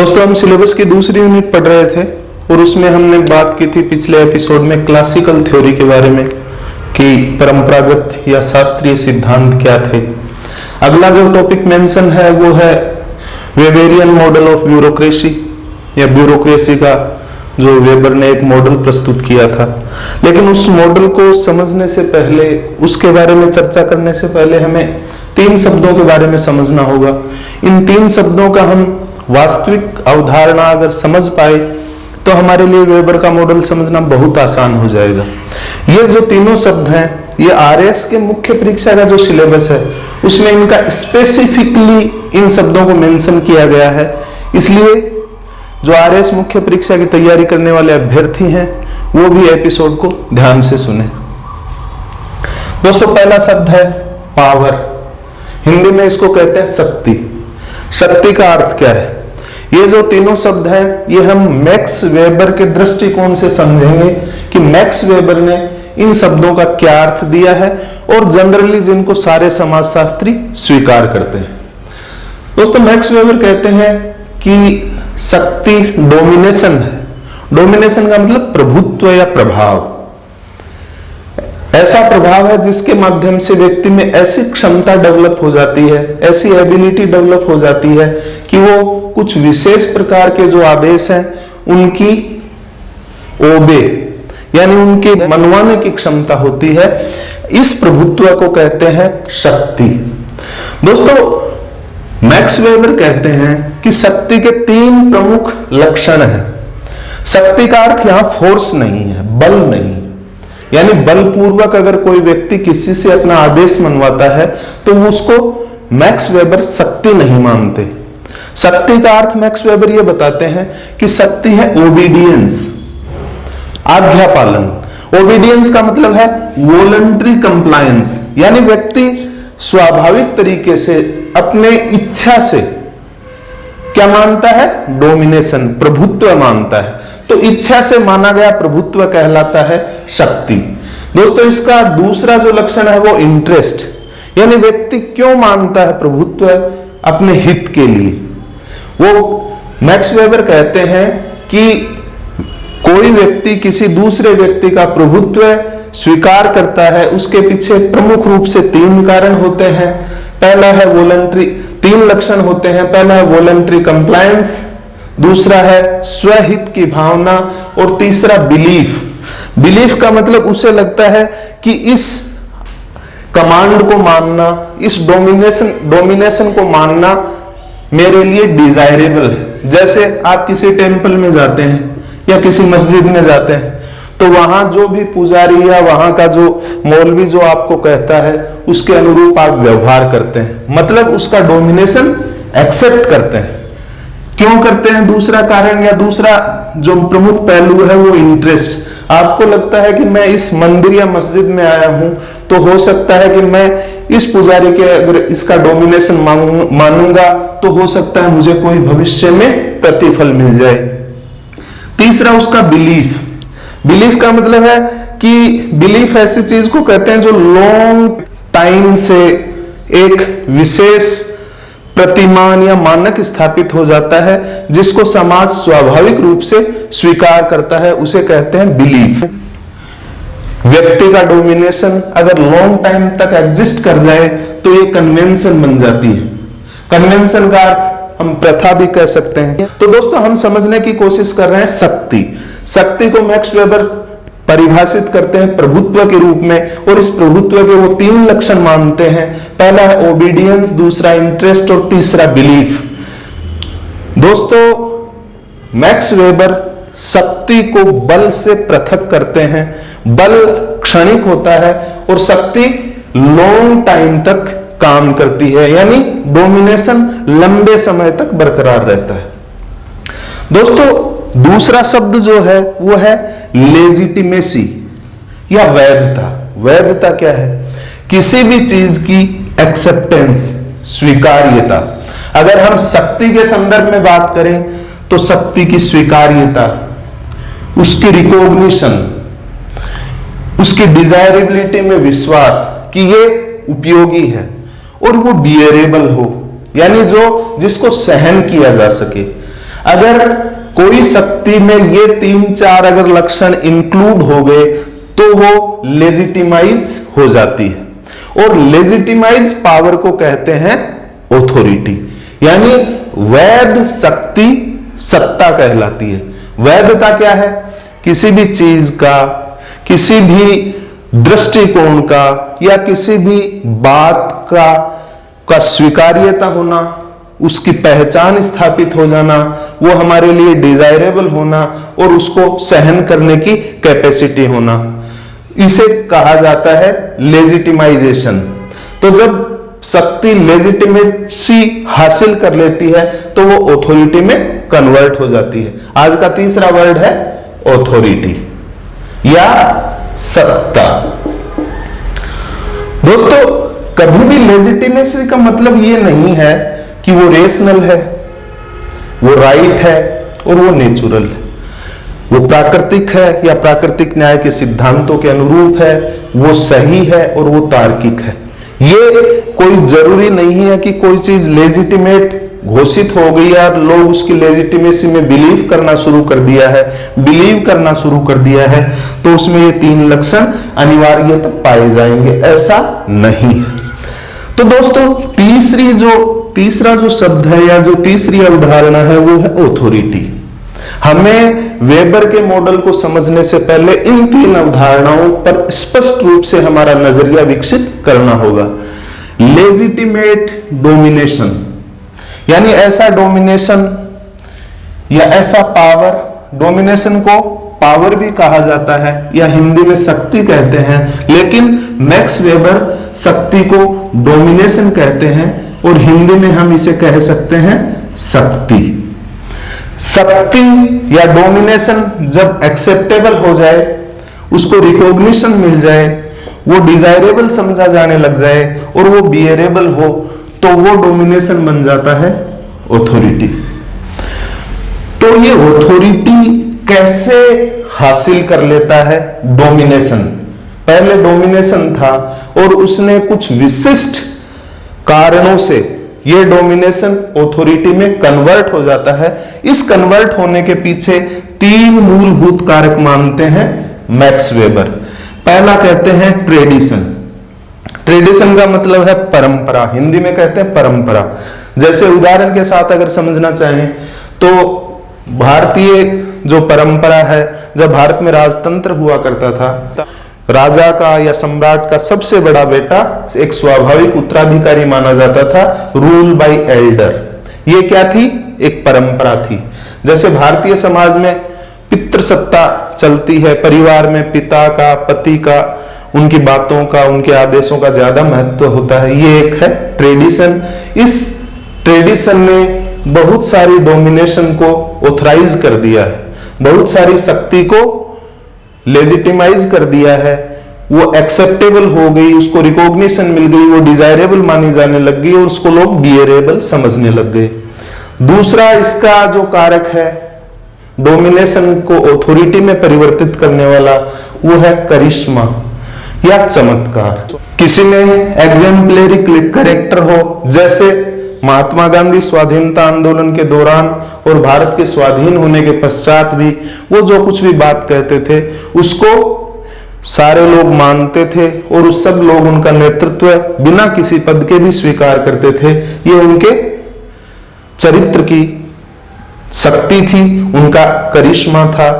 दोस्तों, हम सिलेबस की दूसरी यूनिट पढ़ रहे थे और उसमें हमने बात की थी पिछले एपिसोड में क्लासिकल थ्योरी के बारे में कि परंपरागत या शास्त्रीय सिद्धांत क्या थे। अगला जो टॉपिक मेंशन है वो है वेबेरियन मॉडल ऑफ ब्यूरोक्रेसी या ब्यूरोक्रेसी का जो वेबर ने एक मॉडल प्रस्तुत किया था। लेकिन उस मॉडल को समझने से पहले, उसके बारे में चर्चा करने से पहले हमें तीन शब्दों के बारे में समझना होगा। इन तीन शब्दों का हम वास्तविक अवधारणा अगर समझ पाए तो हमारे लिए वेबर का मॉडल समझना बहुत आसान हो जाएगा। ये जो तीनों शब्द हैं, ये आरएस के मुख्य परीक्षा का जो सिलेबस है उसमें इनका स्पेसिफिकली इन शब्दों को मेंशन किया गया है। इसलिए जो आरएस मुख्य परीक्षा की तैयारी करने वाले अभ्यर्थी हैं वो भी एपिसोड को ध्यान से सुने। दोस्तों, पहला शब्द है पावर। हिंदी में इसको कहते हैं शक्ति। शक्ति का अर्थ क्या है? ये जो तीनों शब्द हैं ये हम मैक्स वेबर के दृष्टिकोण से समझेंगे कि मैक्स वेबर ने इन शब्दों का क्या अर्थ दिया है और जनरली जिनको सारे समाजशास्त्री स्वीकार करते हैं। दोस्तों, मैक्स वेबर कहते हैं कि शक्ति डोमिनेशन है। डोमिनेशन का मतलब प्रभुत्व या प्रभाव। ऐसा प्रभाव है जिसके माध्यम से व्यक्ति में ऐसी क्षमता डेवलप हो जाती है, ऐसी एबिलिटी डेवलप हो जाती है कि वो कुछ विशेष प्रकार के जो आदेश हैं उनकी ओबे यानी उनके मनवाने की क्षमता होती है। इस प्रभुत्व को कहते हैं शक्ति। दोस्तों, मैक्स वेबर कहते हैं कि शक्ति के तीन प्रमुख लक्षण हैं। शक्ति का अर्थ यहां फोर्स नहीं है, बल नहीं, यानी बलपूर्वक अगर कोई व्यक्ति किसी से अपना आदेश मनवाता है तो उसको मैक्स वेबर शक्ति नहीं मानते। शक्ति का अर्थ मैक्स वेबर ये बताते हैं कि शक्ति है ओबीडियंस, आज्ञा पालन। ओबीडियंस का मतलब है वॉलंटरी कंप्लायंस, यानी व्यक्ति स्वाभाविक तरीके से अपने इच्छा से क्या मानता है? डोमिनेशन, प्रभुत्व मानता है। तो इच्छा से माना गया प्रभुत्व कहलाता है शक्ति। दोस्तों, इसका दूसरा जो लक्षण है वो इंटरेस्ट, यानी व्यक्ति क्यों मानता है प्रभुत्व? अपने हित के लिए। वो मैक्स वेबर कहते हैं कि कोई व्यक्ति किसी दूसरे व्यक्ति का प्रभुत्व स्वीकार करता है, उसके पीछे प्रमुख रूप से तीन कारण होते हैं। पहला है वॉलंटरी, तीन लक्षण होते हैं। पहला है वॉलंटरी कंप्लायंस, दूसरा है स्वहित की भावना और तीसरा बिलीफ। बिलीफ का मतलब उसे लगता है कि इस कमांड को मानना, इस डोमिनेशन को मानना मेरे लिए डिजायरेबल है। जैसे आप किसी टेंपल में जाते हैं या किसी मस्जिद में जाते हैं तो वहां जो भी पुजारी या वहां का जो मौलवी जो आपको कहता है उसके अनुरूप आप व्यवहार करते हैं, मतलब उसका डोमिनेशन एक्सेप्ट करते हैं। क्यों करते हैं? दूसरा कारण या दूसरा जो प्रमुख पहलू है वो इंटरेस्ट। आपको लगता है कि मैं इस मंदिर या मस्जिद में आया हूं तो हो सकता है कि मैं इस पुजारी के अगर इसका डोमिनेशन मानूंगा तो हो सकता है मुझे कोई भविष्य में प्रतिफल मिल जाए। तीसरा उसका बिलीफ। बिलीफ का मतलब है कि बिलीफ ऐसी चीज को कहते हैं जो लॉन्ग टाइम से एक विशेष प्रतिमान या मानक स्थापित हो जाता है, जिसको समाज स्वाभाविक रूप से स्वीकार करता है, उसे कहते हैं बिलीफ। व्यक्ति का डोमिनेशन अगर लॉन्ग टाइम तक एग्जिस्ट कर जाए तो ये कन्वेंशन बन जाती है। कन्वेंशन का अर्थ हम प्रथा भी कह सकते हैं। तो दोस्तों, हम समझने की कोशिश कर रहे हैं शक्ति। शक्ति को मैक्स वेबर परिभाषित करते हैं प्रभुत्व के रूप में, और इस प्रभुत्व के वो तीन लक्षण मानते हैं। पहला है ओबीडियंस, दूसरा इंटरेस्ट और तीसरा बिलीफ। दोस्तों, मैक्स वेबर शक्ति को बल से पृथक करते हैं। बल क्षणिक होता है और शक्ति लॉन्ग टाइम तक काम करती है, यानी डोमिनेशन लंबे समय तक बरकरार रहता है। दोस्तों, दूसरा शब्द जो है वो है लेजिटिमेसी या वैधता। वैधता क्या है? किसी भी चीज की एक्सेप्टेंस, स्वीकार्यता। अगर हम शक्ति के संदर्भ में बात करें तो शक्ति की स्वीकार्यता, उसकी रिकॉग्निशन, उसकी डिजायरेबिलिटी में विश्वास कि ये उपयोगी है और वो बियरेबल हो, यानी जो जिसको सहन किया जा सके। अगर कोई शक्ति में ये 3-4 अगर लक्षण इंक्लूड हो गए तो वो लेजिटिमाइज हो जाती है। और लेजिटिमाइज पावर को कहते हैं ऑथोरिटी, यानी वैध शक्ति सत्ता कहलाती है। वैधता क्या है? किसी भी चीज का, किसी भी दृष्टिकोण का या किसी भी बात का स्वीकार्यता होना, उसकी पहचान स्थापित हो जाना, वो हमारे लिए डिजायरेबल होना और उसको सहन करने की कैपेसिटी होना, इसे कहा जाता है लेजिटिमाइजेशन। तो जब शक्ति लेजिटिमेसी हासिल कर लेती है तो वो ऑथोरिटी में कन्वर्ट हो जाती है। आज का तीसरा वर्ड है ऑथोरिटी या सत्ता। दोस्तों, कभी भी लेजिटिमेसी का मतलब ये नहीं है कि वो रेशनल है, वो राइट है और वो नेचुरल है, वो प्राकृतिक है या प्राकृतिक न्याय के सिद्धांतों के अनुरूप है, वो सही है और वो तार्किक है। ये कोई जरूरी नहीं है कि कोई चीज लेजिटिमेट घोषित हो गई और लोग उसकी लेजिटिमेसी में बिलीव करना शुरू कर दिया है तो उसमें ये 3 लक्षण अनिवार्यतः पाए जाएंगे, ऐसा नहीं है। तो दोस्तों, तीसरा जो शब्द है या जो तीसरी अवधारणा है वो है ऑथोरिटी। हमें वेबर के मॉडल को समझने से पहले इन 3 अवधारणाओं पर स्पष्ट रूप से हमारा नजरिया विकसित करना होगा। लेजिटिमेट डोमिनेशन, यानी ऐसा डोमिनेशन या ऐसा पावर, डोमिनेशन को पावर भी कहा जाता है या हिंदी में शक्ति कहते हैं, लेकिन मैक्स वेबर शक्ति को डोमिनेशन कहते हैं और हिंदी में हम इसे कह सकते हैं शक्ति। शक्ति या डोमिनेशन जब एक्सेप्टेबल हो जाए, उसको रिकॉग्निशन मिल जाए, वो डिजायरेबल समझा जाने लग जाए और वो बियरेबल हो, तो वो डोमिनेशन बन जाता है ऑथोरिटी। तो ये ऑथोरिटी कैसे हासिल कर लेता है डोमिनेशन? पहले डोमिनेशन था और उसने कुछ विशिष्ट कारणों से ये डोमिनेशन ऑथोरिटी में कन्वर्ट हो जाता है। इस कन्वर्ट होने के पीछे 3 मूलभूत कारक मानते हैं मैक्स वेबर। पहला कहते हैं ट्रेडिशन। ट्रेडिशन का मतलब है परंपरा, हिंदी में कहते हैं परंपरा। जैसे उदाहरण के साथ अगर समझना चाहें तो भारतीय जो परंपरा है, जब भारत में राजतंत्र हुआ करता था, राजा का या सम्राट का सबसे बड़ा बेटा एक स्वाभाविक उत्तराधिकारी माना जाता था, रूल बाय एल्डर। ये क्या थी? एक परंपरा थी। जैसे भारतीय समाज में पितृसत्ता चलती है, परिवार में पिता का, पति का, उनकी बातों का, उनके आदेशों का ज्यादा महत्व होता है। ये एक है ट्रेडिशन। इस ट्रेडिशन ने बहुत सारी डोमिनेशन को ऑथराइज कर दिया है, बहुत सारी शक्ति को लेजिटिमाइज कर दिया है, वो एक्सेप्टेबल हो गई, उसको रिकॉग्निशन मिल गई, वो डिजायरेबल मानी जाने लग गई और उसको लोग बियरेबल समझने लग गए। दूसरा इसका जो कारक है डोमिनेशन को ऑथोरिटी में परिवर्तित करने वाला, वो है करिश्मा या चमत्कार। किसी में एग्जेम्पलरी कैरेक्टर हो, जैसे महात्मा गांधी स्वाधीनता आंदोलन के दौरान और भारत के स्वाधीन होने के पश्चात भी वो जो कुछ भी बात कहते थे उसको सारे लोग मानते थे और उस सब लोग उनका नेतृत्व बिना किसी पद के भी स्वीकार करते थे। ये उनके चरित्र की शक्ति थी, उनका करिश्मा था।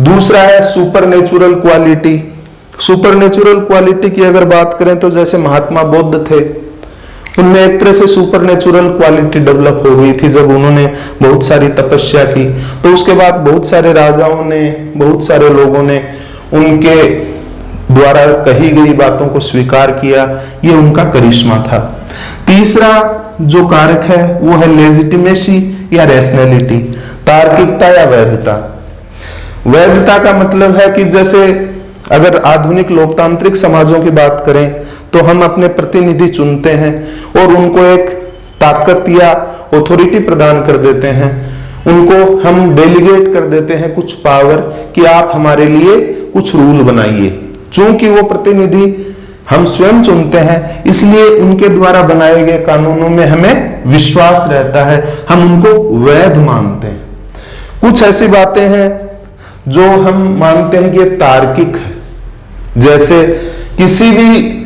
दूसरा है सुपरनेचुरल क्वालिटी। सुपरनेचुरल क्वालिटी की अगर बात करें तो जैसे महात्मा बुद्ध थे, उनमें एक तरह से सुपरनेचुरल क्वालिटी डेवलप हो गई थी जब उन्होंने बहुत सारी तपस्या की। तो उसके बाद बहुत सारे राजाओं ने, बहुत सारे लोगों ने उनके द्वारा कही गई बातों को स्वीकार किया। ये उनका करिश्मा था। तीसरा जो कारक है वो है लेजिटिमेसी या रैशनैलिटी, तार्किकता या वैधता। वैधता का मतलब है कि जैसे अगर आधुनिक लोकतांत्रिक समाजों की बात करें तो हम अपने प्रतिनिधि चुनते हैं और उनको एक ताकत या ऑथोरिटी प्रदान कर देते हैं, उनको हम डेलीगेट कर देते हैं कुछ पावर कि आप हमारे लिए कुछ रूल बनाइए। चूंकि वो प्रतिनिधि हम स्वयं चुनते हैं, इसलिए उनके द्वारा बनाए गए कानूनों में हमें विश्वास रहता है, हम उनको वैध मानते हैं। कुछ ऐसी बातें हैं जो हम मानते हैं कि ये तार्किक है, जैसे किसी भी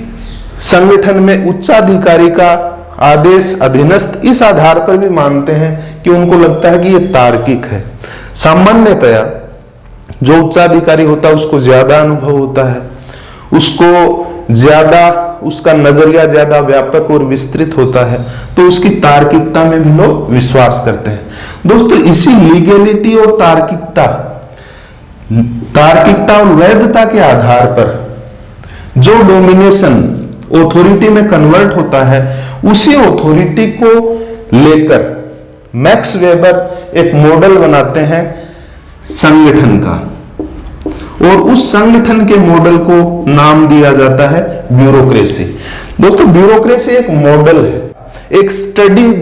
संगठन में उच्चाधिकारी का आदेश अधीनस्थ इस आधार पर भी मानते हैं कि उनको लगता है कि ये तार्किक है। सामान्यतया जो उच्चाधिकारी होता है उसको ज्यादा अनुभव होता है, उसको ज्यादा, उसका नजरिया ज्यादा व्यापक और विस्तृत होता है, तो उसकी तार्किकता में भी लोग विश्वास करते हैं। दोस्तों, इसी लीगैलिटी और तार्किकता और वैधता के आधार पर जो डोमिनेशन ऑथोरिटी में कन्वर्ट होता है, उसी ऑथोरिटी को लेकर मैक्स वेबर एक मॉडल बनाते हैं संगठन का, और उस संगठन के मॉडल को नाम दिया जाता है ब्यूरोक्रेसी। दोस्तों, ब्यूरोक्रेसी एक मॉडल है, एक स्टडी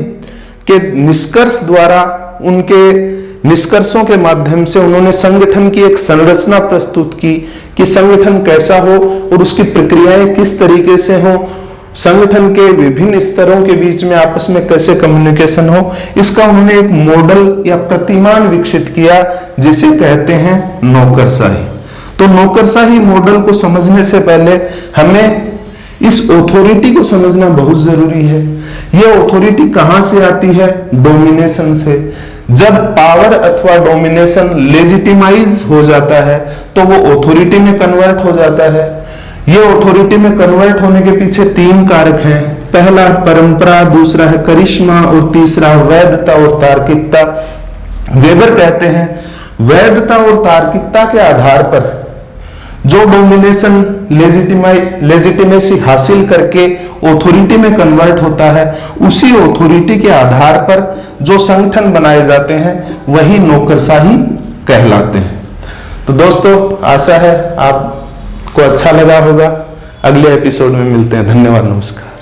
के निष्कर्ष द्वारा, उनके निष्कर्षों के माध्यम से उन्होंने संगठन की एक संरचना प्रस्तुत की कि संगठन कैसा हो और उसकी प्रक्रियाएं किस तरीके से हो, संगठन के विभिन्न स्तरों के बीच में आपस में कैसे कम्युनिकेशन हो, इसका उन्होंने एक मॉडल या प्रतिमान विकसित किया जिसे कहते हैं नौकरशाही। तो नौकरशाही मॉडल को समझने से पहले हमें इस ऑथोरिटी को समझना बहुत जरूरी है। यह ऑथोरिटी कहां से आती है? डोमिनेशन से। जब पावर अथवा डोमिनेशन लेजिटिमाइज हो जाता है तो वो ऑथोरिटी में कन्वर्ट हो जाता है। ये ऑथोरिटी में कन्वर्ट होने के पीछे 3 कारक हैं। पहला परंपरा, दूसरा है करिश्मा और तीसरा वैधता और तार्किकता। वेबर कहते हैं वैधता और तार्किकता के आधार पर जो डोमिनेशन लेजिटिमेसी हासिल करके ऑथोरिटी में कन्वर्ट होता है, उसी ऑथोरिटी के आधार पर जो संगठन बनाए जाते हैं वही नौकरशाही कहलाते हैं। तो दोस्तों, आशा है आपको अच्छा लगा होगा। अगले एपिसोड में मिलते हैं। धन्यवाद, नमस्कार।